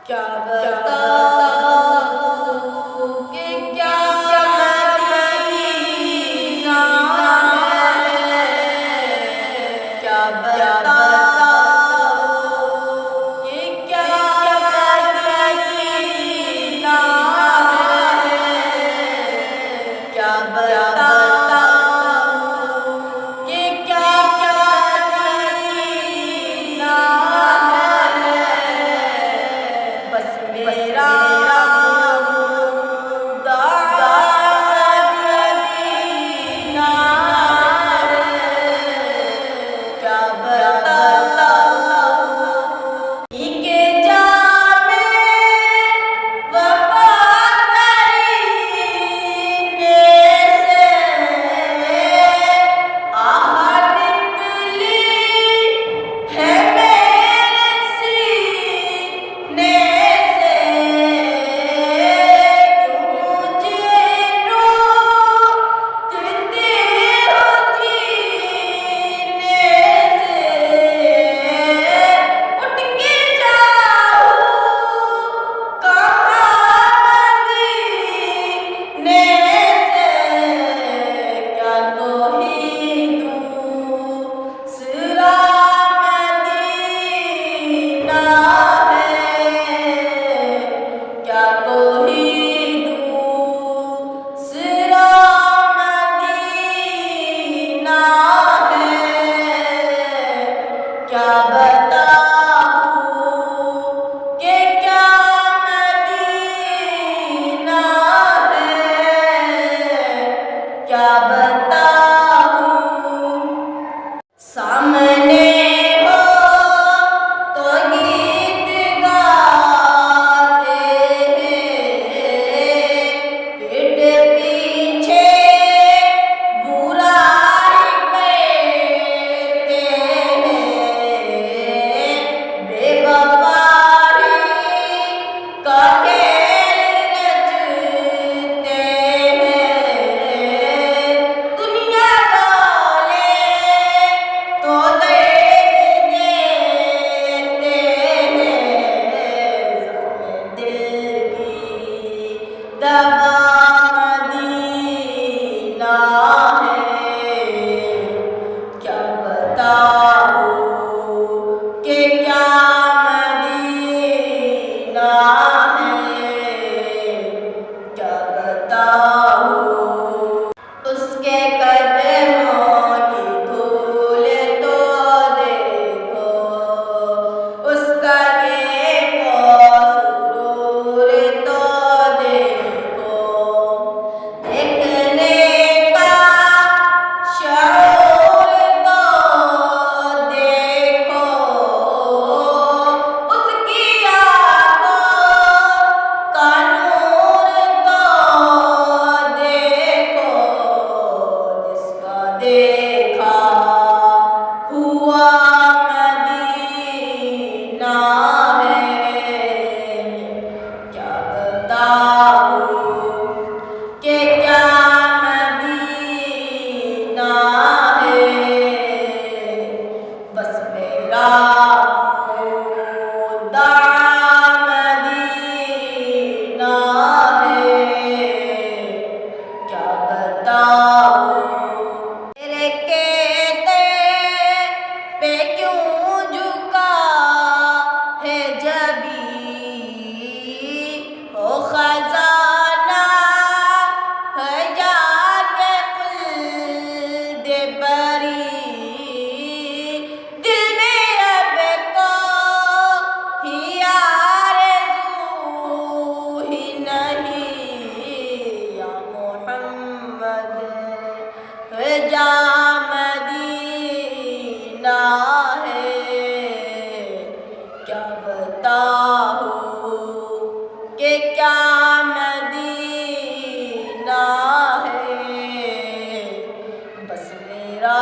क्या बताऊं कि क्या मदीना है, क्या बताऊं कि क्या मदीना है, क्या बताऊं कि क्या मदीना है। बस मेरा खुदा मदीना है, क्या बताऊं के जामे वफा करीने से आहट निकली है मेरे सीने से। मुझे रोकते हो जीने से, उठ के जाऊं कहाँ मदीने से, क्या दूसरा मदीना है, क्या दूसरा मदीना है। क्या बताऊं कि क्या मदीना है, क्या बताऊं सामने हो तो गीत गाते हैं, पीठ पीछे बुराई करते हैं, बेवफाई का खेल रचते हैं। दुनिया वाले तो दर्द देते हैं, दिल की दवा मदीना है, क्या बताऊं कि क्या मदीना है, क्या बताऊं उसके कदमों की धूल तो देखो, उसका देखो सुरूर तो देखो, देखने का शऊर तो देखो, उसकी आँखों का नूर तो देखो, जिसका देखा हुआ मदीना है, क्या बताऊं कि क्या मदीना है। बस मेरा खुदा मदीना है, क्या बताऊं तेरे कहते पे क्यों झुका है जबीं, ओ खजाना है जाके खुल्द बरी, दिल में अब कोई आरज़ू ही नहीं, या मोहम्मद जा मदीना है, क्या बताऊं कि क्या मदीना है। बस मेरा